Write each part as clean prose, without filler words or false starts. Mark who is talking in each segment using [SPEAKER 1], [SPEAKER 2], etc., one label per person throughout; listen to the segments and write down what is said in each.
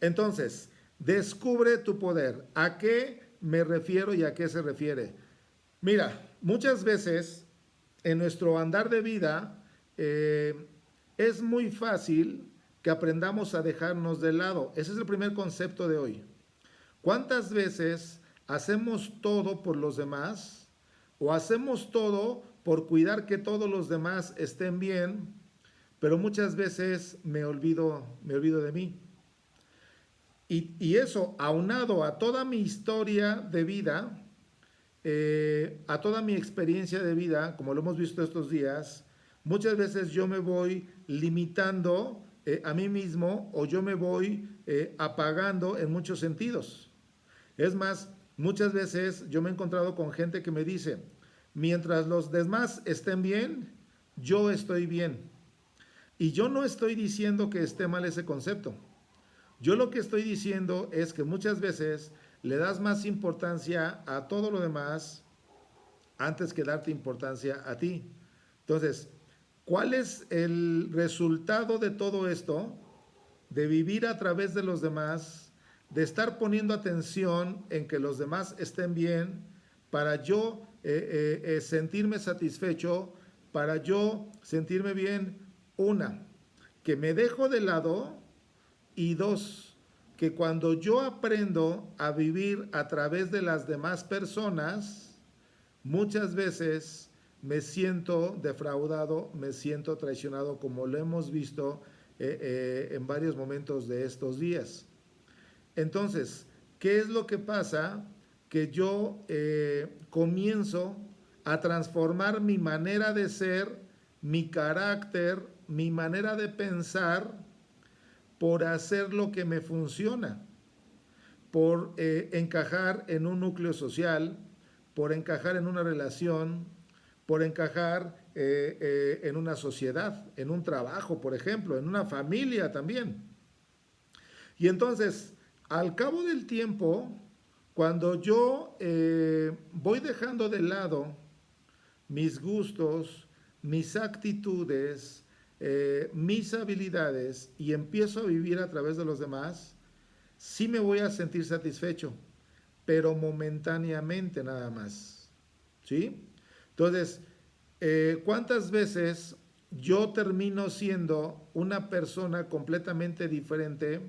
[SPEAKER 1] Entonces, descubre tu poder. ¿A qué me refiero y a qué se refiere? Mira, muchas veces en nuestro andar de vida es muy fácil que aprendamos a dejarnos de lado. Ese es el primer concepto de hoy. ¿Cuántas veces hacemos todo por los demás o hacemos todo por cuidar que todos los demás estén bien, pero muchas veces me olvido de mí? Y eso, aunado a toda mi historia de vida, a toda mi experiencia de vida, como lo hemos visto estos días, muchas veces yo me voy limitando a mí mismo o yo me voy apagando en muchos sentidos. Es más, muchas veces yo me he encontrado con gente que me dice, mientras los demás estén bien, yo estoy bien. Y yo no estoy diciendo que esté mal ese concepto. Yo lo que estoy diciendo es que muchas veces le das más importancia a todo lo demás antes que darte importancia a ti. Entonces, ¿cuál es el resultado de todo esto? De vivir a través de los demás, de estar poniendo atención en que los demás estén bien, para yo sentirme satisfecho, para yo sentirme bien. Una, que me dejo de lado y dos, que cuando yo aprendo a vivir a través de las demás personas, muchas veces me siento defraudado, me siento traicionado, como lo hemos visto en varios momentos de estos días. Entonces, ¿qué es lo que pasa? Que yo comienzo a transformar mi manera de ser, mi carácter, mi manera de pensar por hacer lo que me funciona, por encajar en un núcleo social, por encajar en una relación, por encajar en una sociedad, en un trabajo, por ejemplo, en una familia también. Y entonces, al cabo del tiempo, cuando yo voy dejando de lado mis gustos, mis actitudes, mis habilidades y empiezo a vivir a través de los demás, sí me voy a sentir satisfecho, pero momentáneamente nada más. ¿Sí? Entonces, ¿cuántas veces yo termino siendo una persona completamente diferente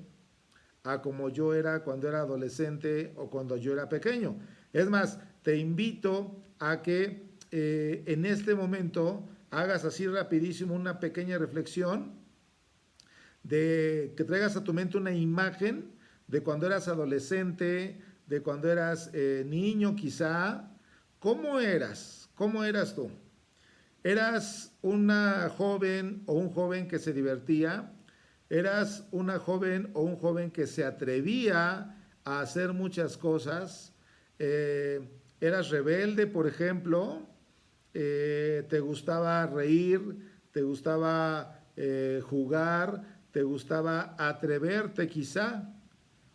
[SPEAKER 1] a como yo era cuando era adolescente o cuando yo era pequeño? Es más, te invito a que en este momento hagas así rapidísimo una pequeña reflexión de que traigas a tu mente una imagen de cuando eras adolescente, de cuando eras niño quizá. ¿Cómo eras? ¿Cómo eras tú? ¿Eras una joven o un joven que se divertía? ¿Eras una joven o un joven que se atrevía a hacer muchas cosas? Eh, ¿Eras rebelde, por ejemplo? ¿Te gustaba reír? ¿Te gustaba jugar? ¿Te gustaba atreverte quizá?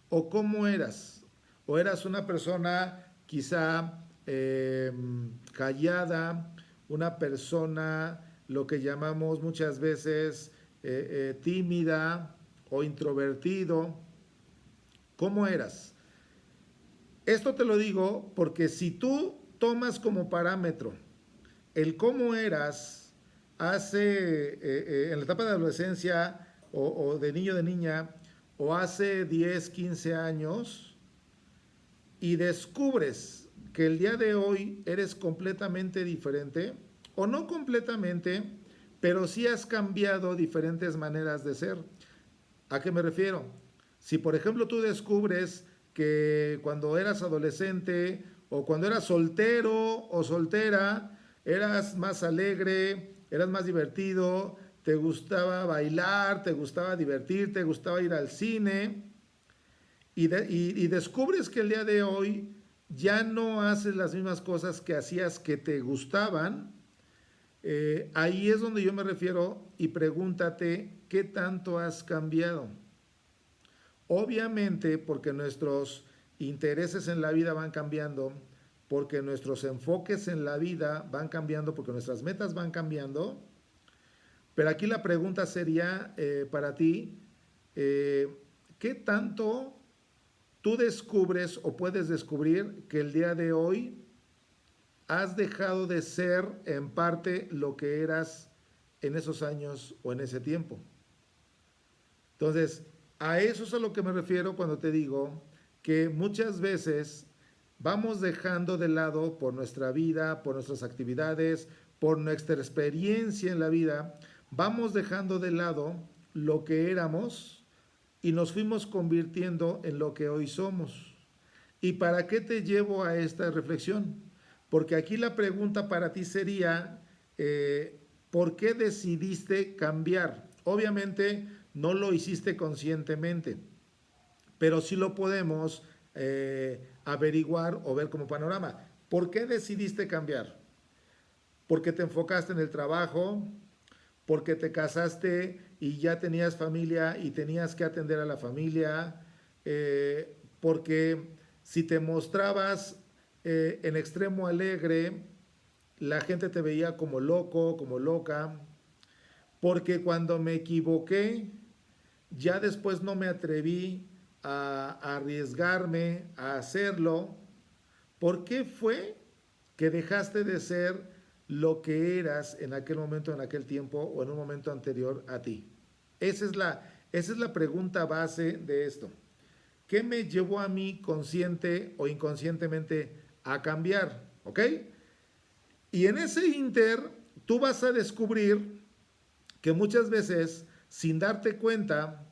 [SPEAKER 1] ¿O cómo eras? ¿O eras una persona quizá callada, una persona lo que llamamos muchas veces tímida o introvertido? ¿Cómo eras? Esto te lo digo porque si tú tomas como parámetro el cómo eras hace, en la etapa de adolescencia o de niño de niña, o hace 10 15 años, y descubres que el día de hoy eres completamente diferente, o no completamente, pero sí has cambiado diferentes maneras de ser. ¿A qué me refiero? Si por ejemplo tú descubres que cuando eras adolescente o cuando eras soltero o soltera, eras más alegre, eras más divertido, te gustaba bailar, te gustaba divertirte, te gustaba ir al cine, y descubres que el día de hoy ya no haces las mismas cosas que hacías que te gustaban, ahí es donde yo me refiero y pregúntate qué tanto has cambiado. Obviamente porque nuestros intereses en la vida van cambiando, porque nuestros enfoques en la vida van cambiando, porque nuestras metas van cambiando. Pero aquí la pregunta sería para ti, eh, ¿qué tanto tú descubres o puedes descubrir que el día de hoy has dejado de ser en parte lo que eras en esos años o en ese tiempo? Entonces, a eso es a lo que me refiero cuando te digo que muchas veces vamos dejando de lado por nuestra vida, por nuestras actividades, por nuestra experiencia en la vida, vamos dejando de lado lo que éramos y nos fuimos convirtiendo en lo que hoy somos. ¿Y para qué te llevo a esta reflexión? Porque aquí la pregunta para ti sería, ¿por qué decidiste cambiar? Obviamente no lo hiciste conscientemente, pero sí lo podemos averiguar o ver como panorama. ¿Por qué decidiste cambiar? Porque te enfocaste en el trabajo, porque te casaste y ya tenías familia y tenías que atender a la familia, porque si te mostrabas en extremo alegre, la gente te veía como loco, como loca, porque cuando me equivoqué, ya después no me atreví a arriesgarme a hacerlo. ¿Por qué fue que dejaste de ser lo que eras en aquel momento, en aquel tiempo o en un momento anterior a ti? Esa es la pregunta base de esto. ¿Qué me llevó a mí consciente o inconscientemente a cambiar? ¿Ok? Y en ese inter, tú vas a descubrir que muchas veces, sin darte cuenta,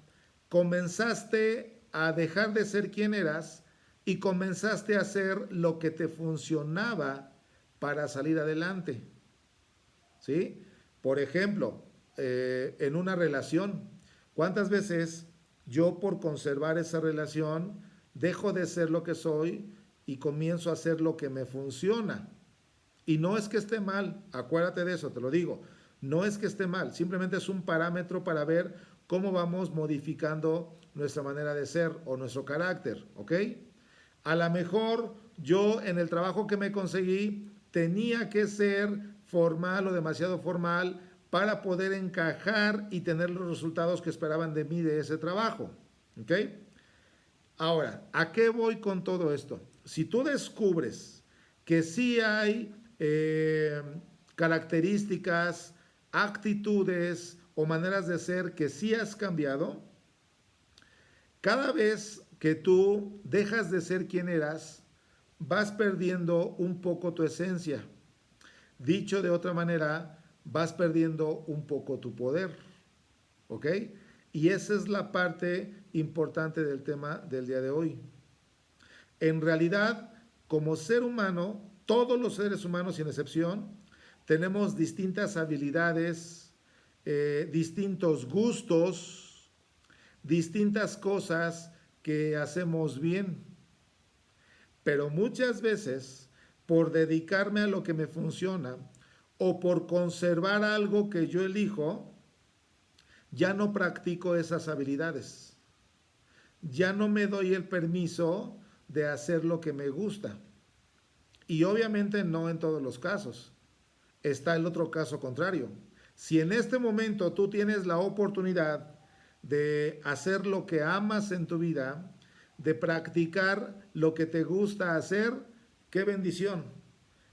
[SPEAKER 1] comenzaste a dejar de ser quien eras y comenzaste a hacer lo que te funcionaba para salir adelante. ¿Sí? Por ejemplo, en una relación, ¿cuántas veces yo por conservar esa relación dejo de ser lo que soy y comienzo a hacer lo que me funciona? Y no es que esté mal, acuérdate de eso, te lo digo, no es que esté mal, simplemente es un parámetro para ver cómo vamos modificando nuestra manera de ser o nuestro carácter, ¿ok? A lo mejor yo en el trabajo que me conseguí tenía que ser formal o demasiado formal para poder encajar y tener los resultados que esperaban de mí de ese trabajo, ¿ok? Ahora, ¿a qué voy con todo esto? Si tú descubres que sí hay características, actitudes o maneras de ser que sí has cambiado, cada vez que tú dejas de ser quien eras, vas perdiendo un poco tu esencia. Dicho de otra manera, vas perdiendo un poco tu poder. ¿Ok? Y esa es la parte importante del tema del día de hoy. En realidad, como ser humano, todos los seres humanos sin excepción, tenemos distintas habilidades, distintos gustos, distintas cosas que hacemos bien. Pero muchas veces, por dedicarme a lo que me funciona o por conservar algo que yo elijo, ya no practico esas habilidades. Ya no me doy el permiso de hacer lo que me gusta. Y obviamente no en todos los casos. Está el otro caso contrario. Si en este momento tú tienes la oportunidad de hacer lo que amas en tu vida, de practicar lo que te gusta hacer, qué bendición.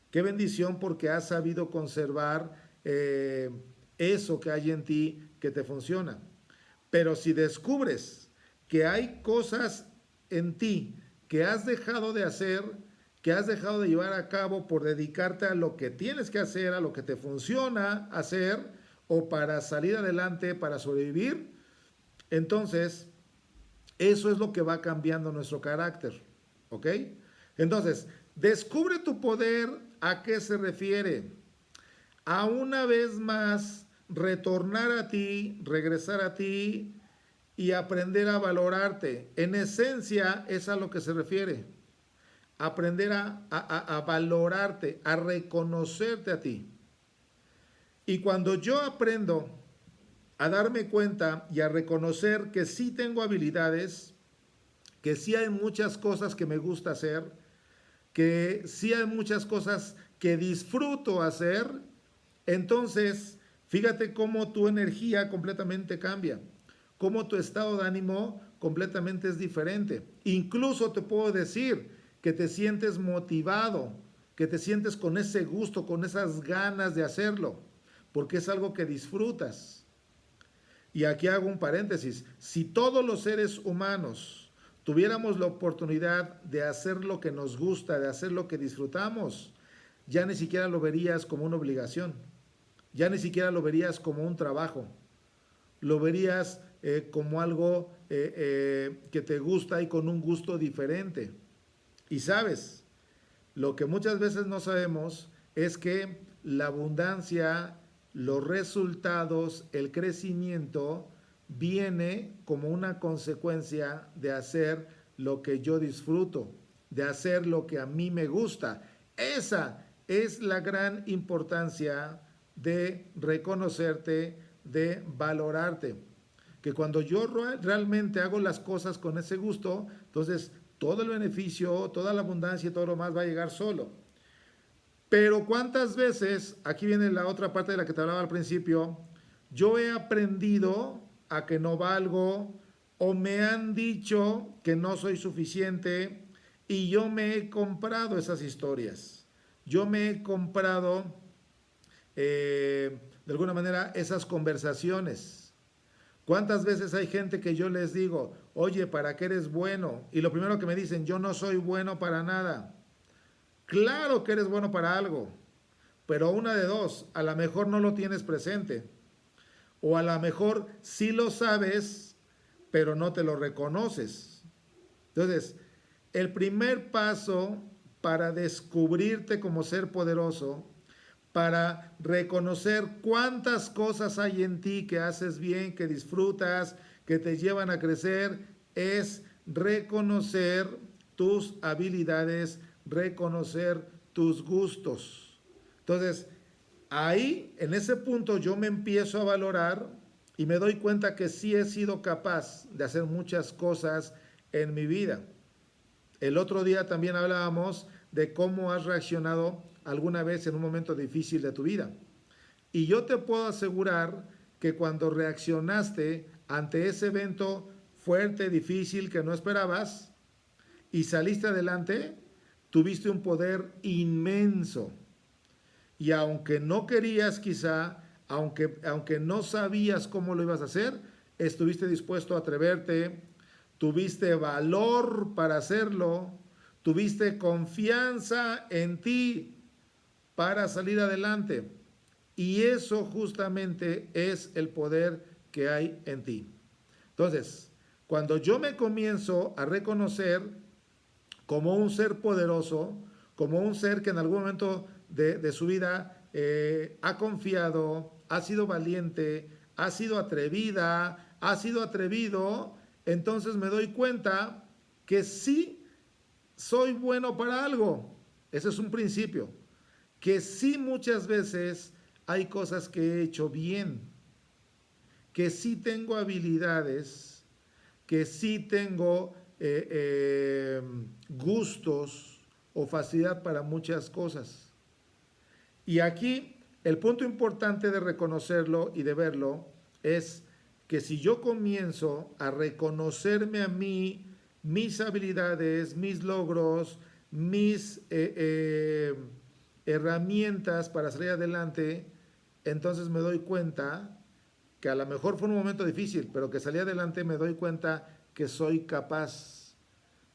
[SPEAKER 1] Qué bendición porque has sabido conservar eso que hay en ti que te funciona. Pero si descubres que hay cosas en ti que has dejado de hacer, que has dejado de llevar a cabo por dedicarte a lo que tienes que hacer, a lo que te funciona hacer, o para salir adelante, para sobrevivir, entonces eso es lo que va cambiando nuestro carácter. ¿Ok? Entonces, descubre tu poder. ¿A qué se refiere? A una vez más retornar a ti, regresar a ti y aprender a valorarte. En esencia es a lo que se refiere. Aprender a valorarte, a reconocerte a ti. Y cuando yo aprendo a darme cuenta y a reconocer que sí tengo habilidades, que sí hay muchas cosas que me gusta hacer, que sí hay muchas cosas que disfruto hacer, entonces fíjate cómo tu energía completamente cambia, cómo tu estado de ánimo completamente es diferente. Incluso te puedo decir que te sientes motivado, que te sientes con ese gusto, con esas ganas de hacerlo, porque es algo que disfrutas. Y aquí hago un paréntesis. Si todos los seres humanos tuviéramos la oportunidad de hacer lo que nos gusta, de hacer lo que disfrutamos, ya ni siquiera lo verías como una obligación, ya ni siquiera lo verías como un trabajo, lo verías como algo que te gusta y con un gusto diferente. Y sabes, lo que muchas veces no sabemos es que la abundancia, los resultados, el crecimiento viene como una consecuencia de hacer lo que yo disfruto, de hacer lo que a mí me gusta. Esa es la gran importancia de reconocerte, de valorarte. Que cuando yo realmente hago las cosas con ese gusto, entonces todo el beneficio, toda la abundancia y todo lo más va a llegar solo. Pero cuántas veces, aquí viene la otra parte de la que te hablaba al principio, yo he aprendido a que no valgo o me han dicho que no soy suficiente y yo me he comprado esas historias. Yo me he comprado de alguna manera esas conversaciones. ¿Cuántas veces hay gente que yo les digo, oye, ¿para qué eres bueno? Y lo primero que me dicen, yo no soy bueno para nada. Claro que eres bueno para algo, pero una de dos, a lo mejor no lo tienes presente, o a lo mejor sí lo sabes, pero no te lo reconoces. Entonces, el primer paso para descubrirte como ser poderoso, para reconocer cuántas cosas hay en ti que haces bien, que disfrutas, que te llevan a crecer, es reconocer tus habilidades, reconocer tus gustos. Entonces, ahí, en ese punto, yo me empiezo a valorar y me doy cuenta que sí he sido capaz de hacer muchas cosas en mi vida. El otro día también hablábamos de cómo has reaccionado alguna vez en un momento difícil de tu vida. Y yo te puedo asegurar que cuando reaccionaste ante ese evento fuerte, difícil, que no esperabas, y saliste adelante, tuviste un poder inmenso. Y aunque no querías quizá, aunque no sabías cómo lo ibas a hacer, estuviste dispuesto a atreverte, tuviste valor para hacerlo, tuviste confianza en ti para salir adelante. Y eso justamente es el poder que hay en ti. Entonces, cuando yo me comienzo a reconocer como un ser poderoso, como un ser que en algún momento de su vida ha confiado, ha sido valiente, ha sido atrevida, ha sido atrevido, entonces me doy cuenta que sí soy bueno para algo. Ese es un principio. Que sí muchas veces hay cosas que he hecho bien, que sí tengo habilidades, que sí tengo gustos o facilidad para muchas cosas. Y aquí el punto importante de reconocerlo y de verlo es que si yo comienzo a reconocerme a mí, mis habilidades, mis logros, mis herramientas para salir adelante, entonces me doy cuenta que a lo mejor fue un momento difícil, pero que salí adelante, me doy cuenta que soy capaz,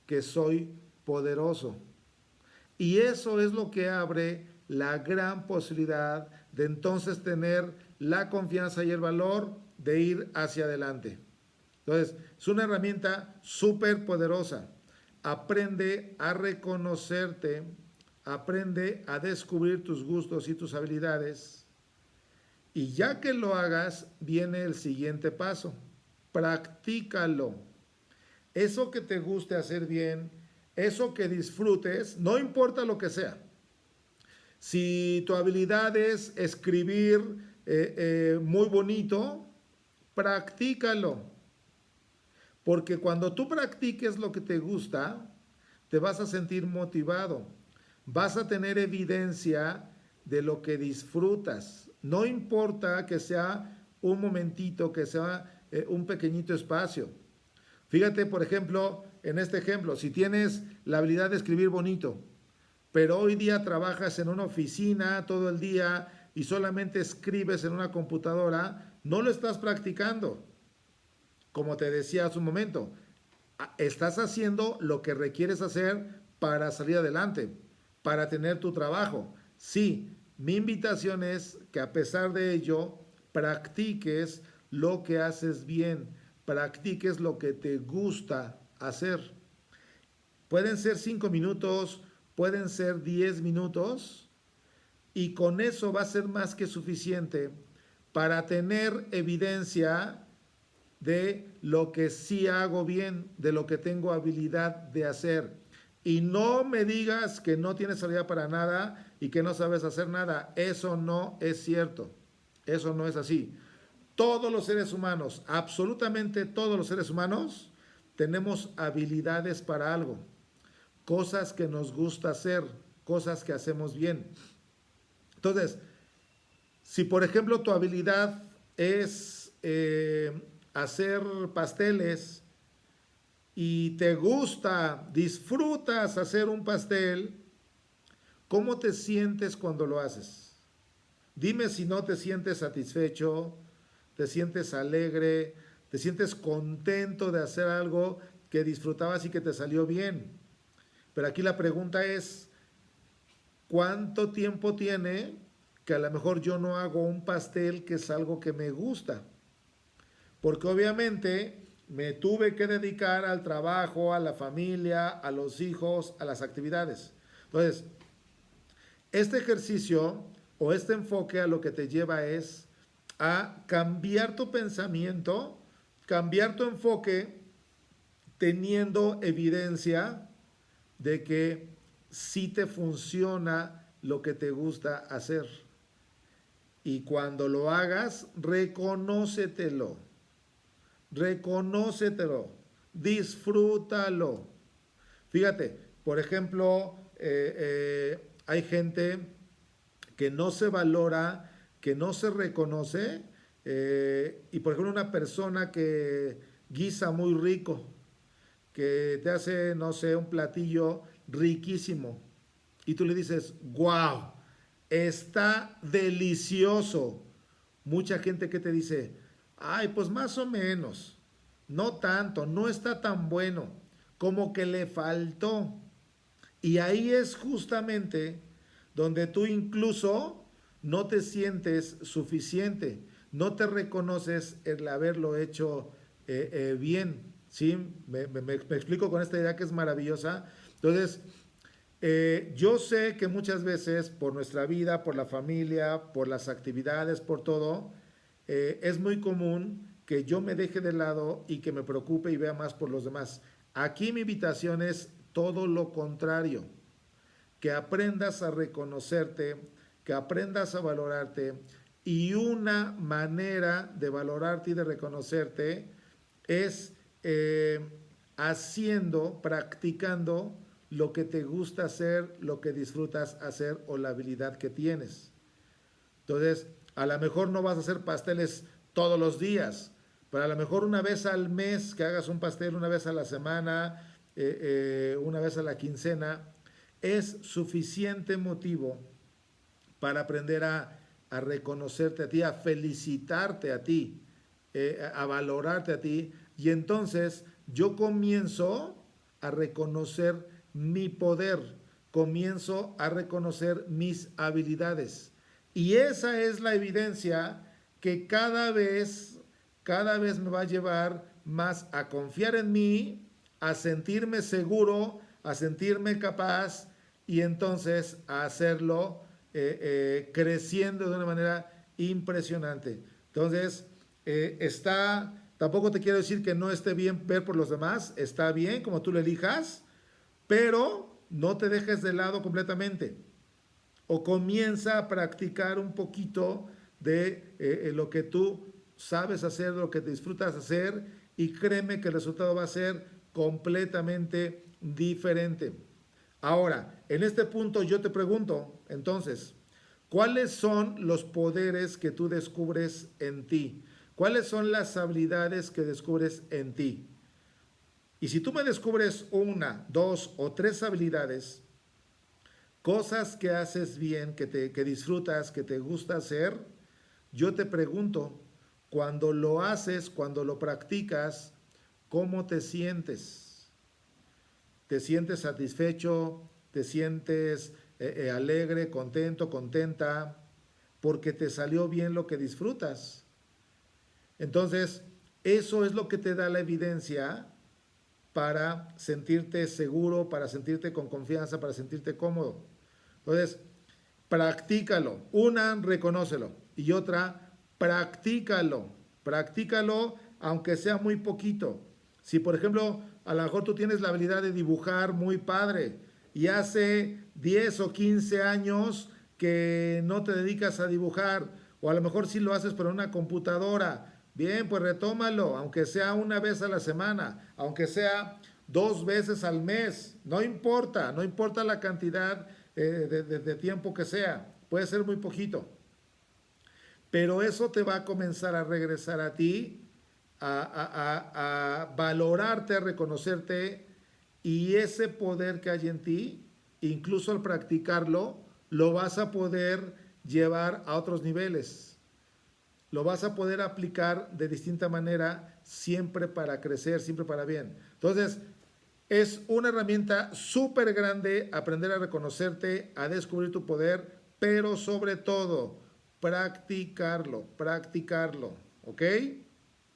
[SPEAKER 1] que soy poderoso. Y eso es lo que abre la gran posibilidad de entonces tener la confianza y el valor de ir hacia adelante. Entonces, es una herramienta súper poderosa. Aprende a reconocerte, aprende a descubrir tus gustos y tus habilidades. Y ya que lo hagas, viene el siguiente paso. Practícalo. Eso que te guste hacer bien, eso que disfrutes, no importa lo que sea. Si tu habilidad es escribir muy bonito, practícalo. Porque cuando tú practiques lo que te gusta, te vas a sentir motivado. Vas a tener evidencia de lo que disfrutas. No importa que sea un momentito, que sea un pequeñito espacio. Fíjate, por ejemplo, en este ejemplo, si tienes la habilidad de escribir bonito, pero hoy día trabajas en una oficina todo el día y solamente escribes en una computadora, no lo estás practicando. Como te decía hace un momento, estás haciendo lo que requieres hacer para salir adelante, para tener tu trabajo. Sí, mi invitación es que a pesar de ello, practiques lo que haces bien, practiques lo que te gusta hacer. Pueden ser 5 minutos, pueden ser 10 minutos, y con eso va a ser más que suficiente para tener evidencia de lo que sí hago bien, de lo que tengo habilidad de hacer. Y no me digas que no tienes habilidad para nada y que no sabes hacer nada. Eso no es cierto. Eso no es así. Todos los seres humanos, absolutamente todos los seres humanos, tenemos habilidades para algo. Cosas que nos gusta hacer, cosas que hacemos bien. Entonces, si por ejemplo tu habilidad es hacer pasteles y te gusta, disfrutas hacer un pastel, ¿cómo te sientes cuando lo haces? Dime si no te sientes satisfecho, te sientes alegre, te sientes contento de hacer algo que disfrutabas y que te salió bien. Pero aquí la pregunta es, ¿cuánto tiempo tiene que a lo mejor yo no hago un pastel que es algo que me gusta? Porque obviamente me tuve que dedicar al trabajo, a la familia, a los hijos, a las actividades. Entonces, este ejercicio o este enfoque a lo que te lleva es a cambiar tu pensamiento, cambiar tu enfoque teniendo evidencia de que sí te funciona lo que te gusta hacer. Y cuando lo hagas, reconócetelo. Reconócetelo. Disfrútalo. Fíjate, por ejemplo, hay gente que no se valora, que no se reconoce, y por ejemplo una persona que guisa muy rico, que te hace, no sé, un platillo riquísimo, y tú le dices, wow, está delicioso. Mucha gente que te dice, ay, pues más o menos, no tanto, no está tan bueno, como que le faltó. Y ahí es justamente donde tú incluso no te sientes suficiente, no te reconoces el haberlo hecho bien. ¿Sí? Me explico con esta idea que es maravillosa. Entonces, yo sé que muchas veces por nuestra vida, por la familia, por las actividades, por todo, es muy común que yo me deje de lado y que me preocupe y vea más por los demás. Aquí mi invitación es todo lo contrario, que aprendas a reconocerte, que aprendas a valorarte, y una manera de valorarte y de reconocerte es haciendo, practicando lo que te gusta hacer, lo que disfrutas hacer o la habilidad que tienes. Entonces, a lo mejor no vas a hacer pasteles todos los días, pero a lo mejor una vez al mes que hagas un pastel, una vez a la semana, una vez a la quincena, es suficiente motivo para aprender a reconocerte a ti, a felicitarte a ti, a valorarte a ti. Y entonces yo comienzo a reconocer mi poder, comienzo a reconocer mis habilidades. Y esa es la evidencia que cada vez me va a llevar más a confiar en mí, a sentirme seguro, a sentirme capaz y entonces a hacerlo creciendo de una manera impresionante. Entonces, tampoco te quiero decir que no esté bien ver por los demás, está bien como tú lo elijas, pero no te dejes de lado completamente. O comienza a practicar un poquito de lo que tú sabes hacer, lo que te disfrutas hacer, y créeme que el resultado va a ser completamente diferente. Ahora, en este punto yo te pregunto, entonces, ¿cuáles son los poderes que tú descubres en ti? ¿Cuáles son las habilidades que descubres en ti? Y si tú me descubres una, dos o tres habilidades, cosas que haces bien, que disfrutas, que te gusta hacer, yo te pregunto, cuando lo haces, cuando lo practicas, ¿cómo te sientes? ¿Te sientes satisfecho? ¿Te sientes alegre, contento, contenta? Porque te salió bien lo que disfrutas. Entonces, eso es lo que te da la evidencia para sentirte seguro, para sentirte con confianza, para sentirte cómodo. Entonces, practícalo. Una, reconócelo. Y otra, practícalo. Practícalo aunque sea muy poquito. Si, por ejemplo, a lo mejor tú tienes la habilidad de dibujar muy padre y hace 10 o 15 años que no te dedicas a dibujar, o a lo mejor sí lo haces pero en una computadora, bien, pues retómalo, aunque sea una vez a la semana, aunque sea 2 veces al mes, no importa, no importa la cantidad de tiempo que sea, puede ser muy poquito, pero eso te va a comenzar a regresar a ti, a valorarte, a reconocerte, y ese poder que hay en ti, incluso al practicarlo, lo vas a poder llevar a otros niveles. Lo vas a poder aplicar de distinta manera, siempre para crecer, siempre para bien. Entonces, es una herramienta súper grande aprender a reconocerte, a descubrir tu poder, pero sobre todo, practicarlo, practicarlo. ¿Ok?